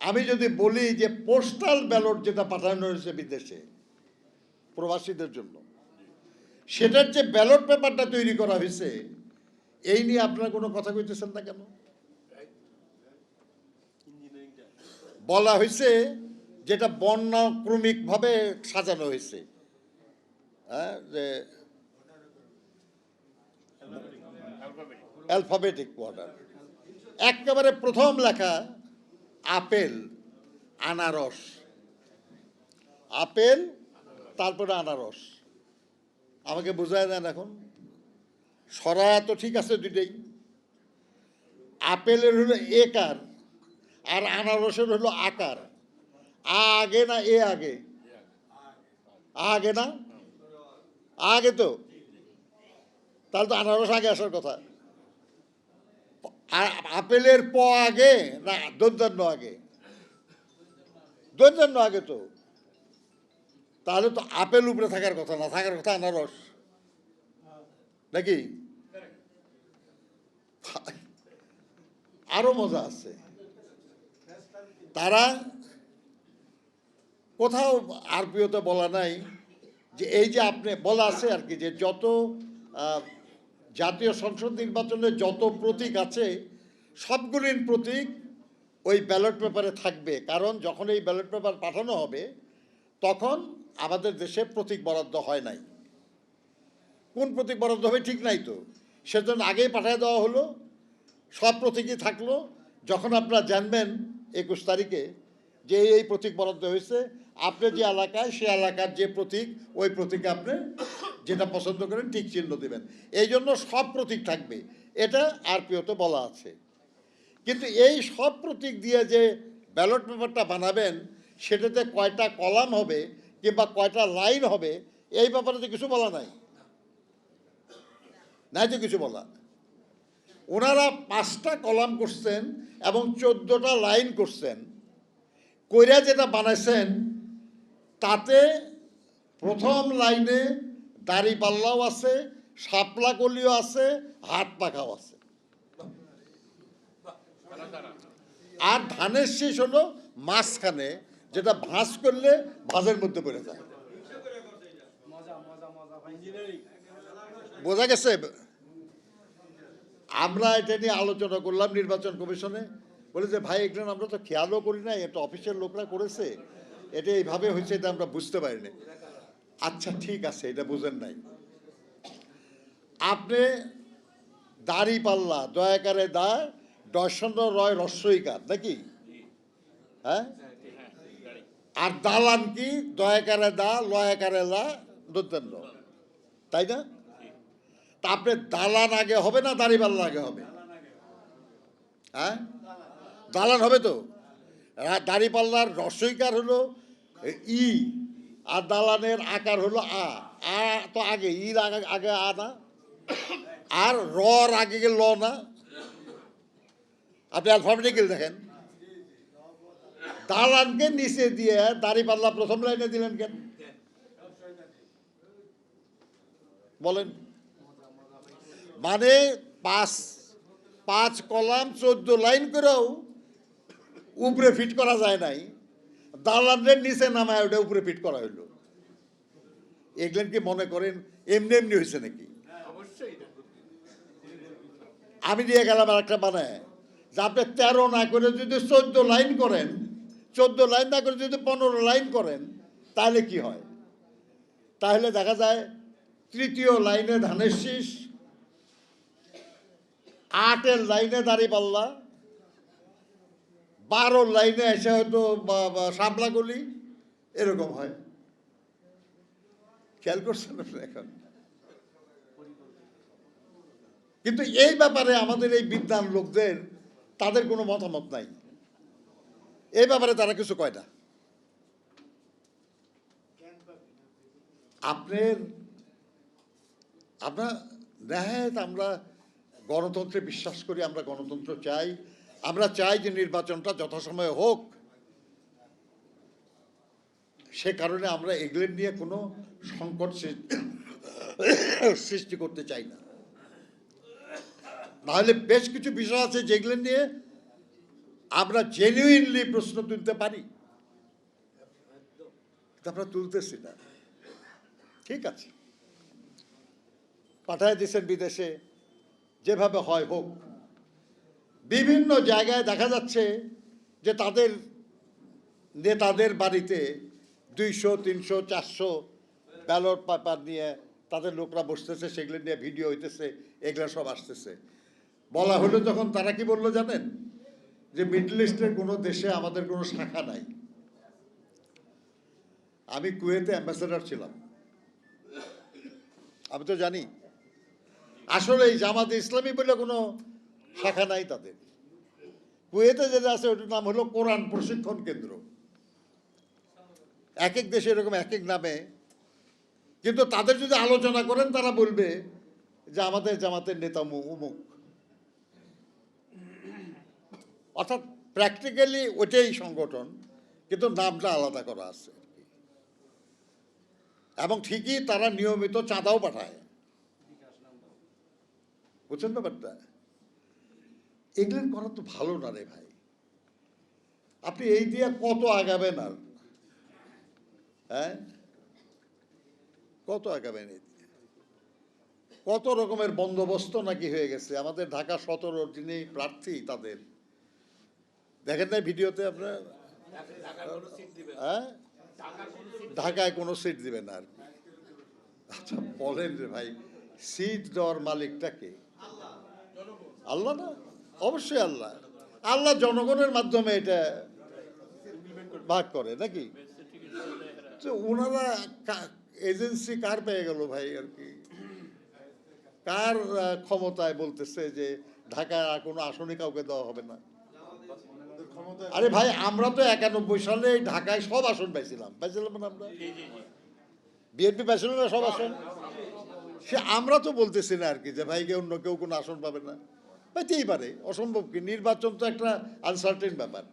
আমি যদি বলি যে পোস্টাল ব্যালট যেটা পাঠানো হয়েছে বিদেশে প্রবাসীদের জন্য, সেটার যে ব্যালট পেপারটা তৈরি করা হয়েছে, এই নিয়ে আপনারা কোনো কথা কইতেছেন না কেন? বলা হয়েছে যেটা বর্ণাক্রমিকভাবে সাজানো হয়েছে, হ্যাঁ, যে অ্যালফাবেটিক অর্ডার। একেবারে প্রথম লেখা আপেল, আনারস, আপেল, তারপরে আনারস। আমাকে বোঝায় দেন এখন। সরায়া তো ঠিক আছে দুইটাই, আপেলের হলো একার আর আনারসের হলো আকার। আগে না এ আগে? আগে না? আগে তো, তাহলে তো আনারস আগে আসার কথা। আপেলের প আগে না দন্তান্ন আগে? দন্তান্ন আগে তো। তাহলে তো আপেল উপরে থাকার কথা না, থাকার কথা আনারস, নাকি? আরো মজা আছে, তারা কোথাও আরপিওতে বলা নাই যে এই যে আপনি বলা আছে আর কি, যে যত জাতীয় সংসদ নির্বাচনে যত প্রতীক আছে সবগুলির প্রতীক ওই ব্যালট পেপারে থাকবে। কারণ যখন এই ব্যালট পেপার পাঠানো হবে তখন আমাদের দেশে প্রতীক বরাদ্দ হয় নাই। কোন প্রতীক বরাদ্দ হবে ঠিক নাই তো, সেজন্য আগেই পাঠিয়ে দেওয়া হলো, সব প্রতীকই থাকলো। যখন আপনারা জানবেন 21 তারিখে যে এই প্রতীক বরাদ্দ হয়েছে, আপনি যে এলাকায় সে এলাকার যে প্রতীক, ওই প্রতীকে আপনি যেটা পছন্দ করেন ঠিক চিহ্ন দেবেন। এই জন্য সব প্রতীক থাকবে, এটা আরপিওতে বলা আছে। কিন্তু এই সব প্রতীক দিয়ে যে ব্যালট পেপারটা বানাবেন, সেটাতে কয়টা কলাম হবে কিংবা কয়টা লাইন হবে, এই ব্যাপারে তো কিছু বলা নাই, নাই তো কিছু বলা। ওনারা 5টা কলাম করছেন এবং 14টা লাইন করছেন। কইরা যেটা বানাইছেন তাতে প্রথম লাইনে দাড়িপাল্লাও আছে, শাপলা কলিও আছে, হাত পাখাও আছে, আর ধানের শীষ হলো মাঝখানে, যেটা ভাঁজ করলে ভাঁজের মধ্যে পড়ে যায়। বোঝা গেছে? আমরা এটা নিয়ে আলোচনা করলাম নির্বাচন কমিশনে, বলে যে ভাই এগুলো আমরা তো খেয়ালও করি না, এটা অফিসের লোকরা করেছে, এটা এইভাবে হয়েছে, এটা আমরা বুঝতে পারিনি। আচ্ছা ঠিক আছে, এটা বুঝেন নাই আপনি। দাড়ি পাল্লা দয়াকারে দা, দর্শন্দ রয় রস্বইকার, নাকি? হ্যাঁ, আর দালান কি দয়াকারে দা লয়াকারে লা দন্তান্ন, তাই না? তা আপনি দালান আগে হবে না দাড়ি পাল্লা আগে হবে? হ্যাঁ, দালান হবে তো। দাড়ি পাল্লার রস্বইকার হলো ই, আর দালানের আকার হলো আ। আ তো আগে, ইর আগে আগে আ না, আর রর আগে ল না। আপনি অ্যালফাবেটিক্যাল দেখেন। দালানকে নিচে দিয়ে দাড়িপাল্লা প্রথম লাইনে দিলেন কেন বলেন? মানে 5 কলাম 14 লাইন করেও উপরে ফিট করা যায় নাই, দালানের নিচে নামায় ওটা উপরে ফিট করা হইলো। এগুলেন কি মনে করেন এমনি এমনি হয়েছে নাকি? আমি দিয়ে গেলাম আর একটা বানায় যে আপনি 13 না করে যদি 14 লাইন করেন, 14 লাইন না করে যদি 15 লাইন করেন, তাহলে কি হয়? তাহলে দেখা যায় 3য় লাইনে ধানের শীষ, 8 লাইনে দাড়িপাল্লা, 12 লাইনে এসে হয়তো শাপলা গলি, এরকম হয়। খেয়াল করছেন এখন? কিন্তু এই ব্যাপারে আমাদের এই বিদ্বান লোকদের তাদের কোনো মতামত নাই, এই ব্যাপারে তারা কিছু কয় না। আমরা নেহায়েত আমরা গণতন্ত্রে বিশ্বাস করি, আমরা গণতন্ত্র চাই, আমরা চাই যে নির্বাচনটা যথাসময়ে হোক। সে কারণে আমরা এগুলো নিয়ে কোনো সংকট সৃষ্টি করতে চাই না। নাহলে বেশ কিছু বিষয় আছে যেগুলো নিয়ে আমরা জেনুইনলি প্রশ্ন তুলতে পারি, কিন্তু আমরা তুলতেছি না। ঠিক আছে, পাঠায় দিয়েছেন বিদেশে, যেভাবে হয় হোক। বিভিন্ন জায়গায় দেখা যাচ্ছে যে তাদের নেতাদের বাড়িতে 200, 300, 400 ব্যালট পেপার নিয়ে তাদের লোকরা বসতেছে, সেগুলো নিয়ে ভিডিও হইতেছে, এগুলো সব আসতেছে। বলা হলো যখন, তারা কি বললো জানেন? যে মিডল ইস্টের কোনো দেশে আমাদের কোনো শাখা নাই। আমি কুয়েতে অ্যাম্বাসেডর ছিলাম, আমি তো জানি আসলে এই জামাতে ইসলামী বলে কোনো শাখা নাই তাদের। কুয়েতে যেটা আছে ওটার নাম হলো কোরআন প্রশিক্ষণ কেন্দ্র। এক এক দেশে এরকম এক এক নামে, কিন্তু তাদের যদি আলোচনা করেন তারা বলবে যে আমাদের জামাতের নেতা অমুক। অর্থাৎ প্র্যাকটিক্যালি ওইটাই সংগঠন, কিন্তু নামটা আলাদা করা আছে। এবং ঠিকই তারা নিয়মিত চাঁদাও পাঠায়, বুঝছেন ব্যাপারটা? এগুলো করা তো ভালো না রে ভাই। আপনি এই দিয়ে কত আগাবেন আর? হ্যাঁ, কত আগাবেন? এই দিয়ে কত রকমের বন্দোবস্ত নাকি হয়ে গেছে। আমাদের ঢাকা 17 যিনি প্রার্থী, তাদের দেখেন না ভিডিওতে আপনার? হ্যাঁ, ঢাকায় কোনো সিট দিবে না আর কি। আচ্ছা বলেন রে ভাই, সিট দেওয়ার মালিকটা কে? আল্লাহ না? অবশ্যই আল্লাহ। আল্লাহ জনগণের মাধ্যমে এটা ভাগ করে নাকি? তো ওনারা এজেন্সি কার পেয়ে গেল ভাই আর কি? কার ক্ষমতায় বলতেছে যে ঢাকায় আর কোনো আসনই কাউকে দেওয়া হবে না? আরে ভাই, আমরা তো 91 সালে ঢাকায় সব আসন পাইছিলাম না আমরা? বিএনপি পাইছিল না সব আসন? সে আমরা তো বলতেছি না আর কি যে ভাই অন্য কেউ কোনো আসন পাবে না। পাইতেই পারে, অসম্ভব কি? নির্বাচন তো একটা আনসার্টেন ব্যাপার।